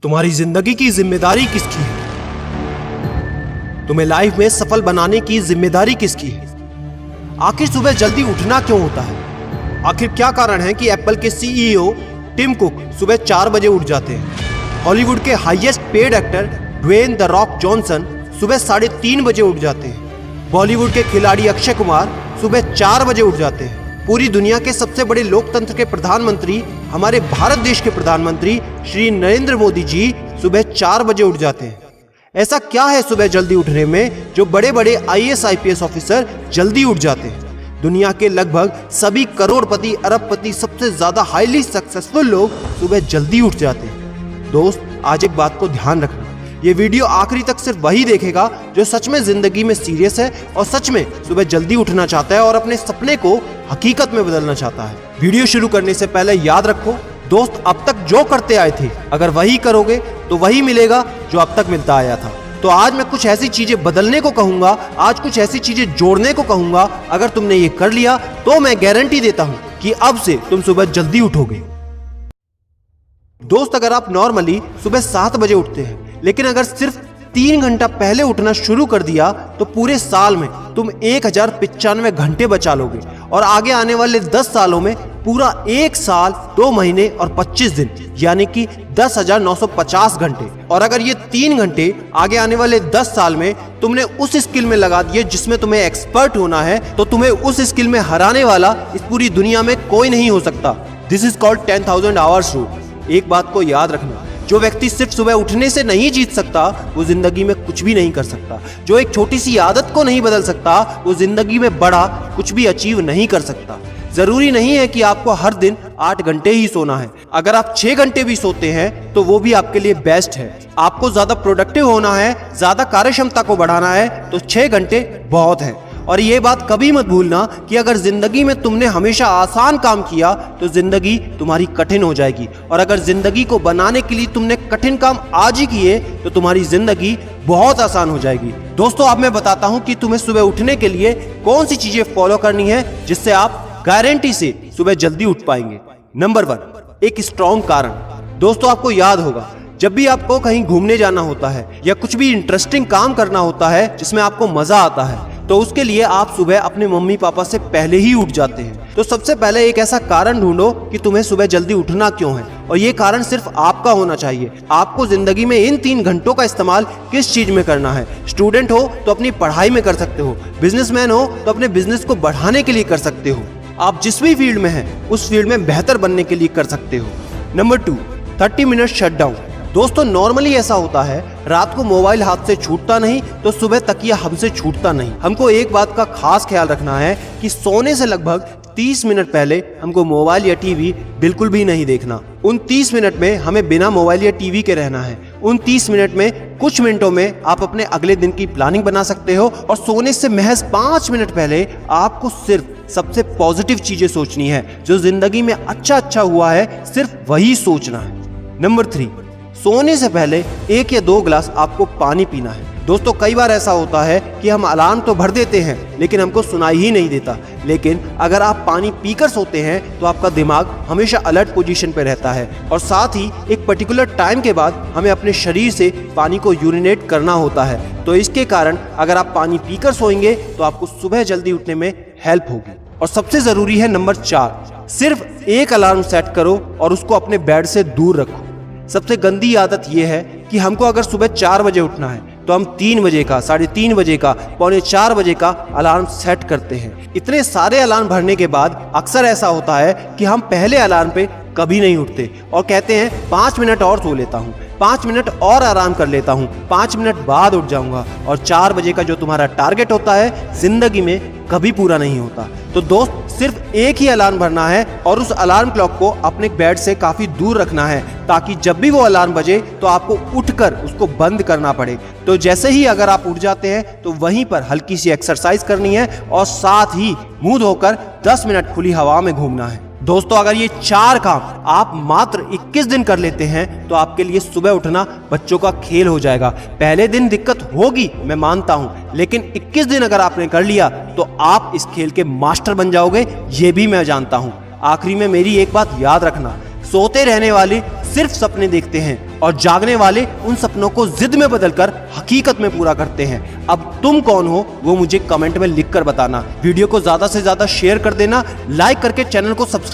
तुम्हारी जिंदगी की जिम्मेदारी किसकी है? तुम्हें लाइफ में सफल बनाने की जिम्मेदारी किसकी है? आखिर सुबह जल्दी उठना क्यों होता है? आखिर क्या कारण है कि एप्पल के सीईओ टिम कुक सुबह 4 बजे उठ जाते हैं? हॉलीवुड के highest paid actor Dwayne the Rock Johnson सुबह 3:30 बजे उठ जाते हैं। बॉलीवुड के खिलाड़ी अक्षय कुमार सुबह 4 बजे उठ जाते हैं। पूरी दुनिया के सबसे बड़े लोकतंत्र के प्रधानमंत्री, हमारे भारत देश के प्रधानमंत्री श्री नरेंद्र मोदी जी सुबह 4 बजे उठ जाते हैं। ऐसा क्या है सुबह जल्दी उठने में जो बड़े बड़े आईएएस आईपीएस ऑफिसर जल्दी उठ जाते हैं? दुनिया के लगभग सभी करोड़पति, अरबपति, सबसे ज्यादा हाईली सक्सेसफुल लोग सुबह जल्दी उठ जाते हैं। दोस्त, आज एक बात को ध्यान रखना, ये वीडियो आखिरी तक सिर्फ वही देखेगा जो सच में जिंदगी में सीरियस है और सच में सुबह जल्दी उठना चाहता है और अपने सपने को हकीकत में बदलना चाहता है। वीडियो शुरू करने से पहले याद रखो दोस्त, अब तक जो करते आए थे अगर वही करोगे तो वही मिलेगा जो अब तक मिलता आया था। तो आज मैं कुछ ऐसी चीजें बदलने को कहूंगा, आज कुछ ऐसी चीजें जोड़ने को कहूंगा। अगर तुमने ये कर लिया तो मैं गारंटी देता हूं कि अब से तुम सुबह जल्दी उठोगे। दोस्त, अगर आप नॉर्मली सुबह 7 बजे उठते हैं लेकिन अगर सिर्फ 3 घंटा पहले उठना शुरू कर दिया तो पूरे साल में तुम 1095 घंटे बचा लोगे और आगे आने वाले 10 सालों में पूरा 1 साल 2 महीने और 25 दिन यानी कि 10,950 घंटे। और अगर ये 3 घंटे आगे आने वाले 10 साल में तुमने उस स्किल में लगा दिए जिसमें तुम्हें एक्सपर्ट होना है तो तुम्हें उस स्किल में हराने वाला इस पूरी दुनिया में कोई नहीं हो सकता। This is called 10,000 hours rule. एक बात को याद रखना, जो व्यक्ति सिर्फ सुबह उठने से नहीं जीत सकता वो जिंदगी में कुछ भी नहीं कर सकता। जो एक छोटी सी आदत को नहीं बदल सकता वो जिंदगी में बड़ा कुछ भी अचीव नहीं कर सकता। जरूरी नहीं है कि आपको हर दिन 8 घंटे ही सोना है। अगर आप 6 घंटे भी सोते हैं तो वो भी आपके लिए बेस्ट है। आपको ज्यादा प्रोडक्टिव होना है, ज्यादा कार्यक्षमता को बढ़ाना है तो 6 घंटे बहुत है। और ये बात कभी मत भूलना कि अगर जिंदगी में तुमने हमेशा आसान काम किया तो जिंदगी तुम्हारी कठिन हो जाएगी और अगर जिंदगी को बनाने के लिए तुमने कठिन काम आज ही किए तो तुम्हारी जिंदगी बहुत आसान हो जाएगी। दोस्तों, अब मैं बताता हूं कि तुम्हें सुबह उठने के लिए कौन सी चीजें फॉलो करनी है जिससे आप गारंटी से सुबह जल्दी उठ पाएंगे। नंबर 1, एक स्ट्रॉन्ग कारण। दोस्तों, आपको याद होगा जब भी आपको कहीं घूमने जाना होता है या कुछ भी इंटरेस्टिंग काम करना होता है जिसमें आपको मजा आता है तो उसके लिए आप सुबह अपने मम्मी पापा से पहले ही उठ जाते हैं। तो सबसे पहले एक ऐसा कारण ढूंढो कि तुम्हें सुबह जल्दी उठना क्यों है और ये कारण सिर्फ आपका होना चाहिए। आपको जिंदगी में इन 3 घंटों का इस्तेमाल किस चीज में करना है? स्टूडेंट हो तो अपनी पढ़ाई में कर सकते हो, बिजनेसमैन हो तो अपने बिजनेस को बढ़ाने के लिए कर सकते हो, आप जिस भी फील्ड में हैं उस फील्ड में बेहतर बनने के लिए कर सकते हो। Number 2, 30 minute shutdown. दोस्तों, नॉर्मली ऐसा होता है रात को मोबाइल हाथ से छूटता नहीं तो सुबह तकिया हमसे छूटता नहीं। हमको एक बात का खास ख्याल रखना है कि सोने से लगभग 30 मिनट पहले हमको मोबाइल या टीवी बिल्कुल भी नहीं देखना। उन 30 मिनट में हमें बिना मोबाइल या टीवी के रहना है। उन 30 मिनट में कुछ मिनटों में आप अपने अगले दिन की प्लानिंग बना सकते हो और सोने से महज 5 मिनट पहले आपको सिर्फ सबसे पॉजिटिव चीजें सोचनी है। जो जिंदगी में अच्छा हुआ है सिर्फ वही सोचना है। नंबर 3, सोने से पहले 1 या 2 गिलास आपको पानी पीना है। दोस्तों, कई बार ऐसा होता है कि हम अलार्म तो भर देते हैं लेकिन हमको सुनाई ही नहीं देता। लेकिन अगर आप पानी पीकर सोते हैं तो आपका दिमाग हमेशा अलर्ट पोजीशन पे रहता है और साथ ही एक पर्टिकुलर टाइम के बाद हमें अपने शरीर से पानी को यूरिनेट करना होता है। तो इसके कारण अगर आप पानी पीकर सोएंगे तो आपको सुबह जल्दी उठने में हेल्प होगी। और सबसे जरूरी है नंबर 4, सिर्फ एक अलार्म सेट करो और उसको अपने बेड से दूर रखो। सबसे गंदी आदत यह है कि हमको अगर सुबह 4 बजे उठना है तो हम 3 बजे का, 3:30 बजे का, 3:45 बजे का अलार्म सेट करते हैं। इतने सारे अलार्म भरने के बाद अक्सर ऐसा होता है कि हम पहले अलार्म पे कभी नहीं उठते और कहते हैं 5 मिनट और सो लेता हूँ, 5 मिनट और आराम कर लेता हूँ, 5 मिनट बाद उठ जाऊंगा। और 4 बजे का जो तुम्हारा टारगेट होता है जिंदगी में कभी पूरा नहीं होता। तो दोस्त, सिर्फ एक ही अलार्म भरना है और उस अलार्म क्लॉक को अपने बेड से काफी दूर रखना है ताकि जब भी वो अलार्म बजे तो आपको उठकर उसको बंद करना पड़े। तो जैसे ही अगर आप उठ जाते हैं तो वहीं पर हल्की सी एक्सरसाइज करनी है और साथ ही मुंह धोकर 10 मिनट खुली हवा में घूमना है। दोस्तों, अगर ये 4 काम आप मात्र 21 दिन कर लेते हैं तो आपके लिए सुबह उठना बच्चों का खेल हो जाएगा। पहले दिन दिक्कत होगी, मैं मानता हूं, लेकिन 21 दिन अगर आपने कर लिया तो आप इस खेल के मास्टर बन जाओगे, ये भी मैं जानता हूं। आखिरी में मेरी एक बात याद रखना, सोते रहने वाले सिर्फ सपने देखते हैं और जागने वाले उन सपनों को जिद में बदलकर हकीकत में पूरा करते हैं। अब तुम कौन हो वो मुझे कमेंट में लिखकर बताना। वीडियो को ज्यादा से ज्यादा शेयर कर देना, लाइक करके चैनल को सब्सक्राइब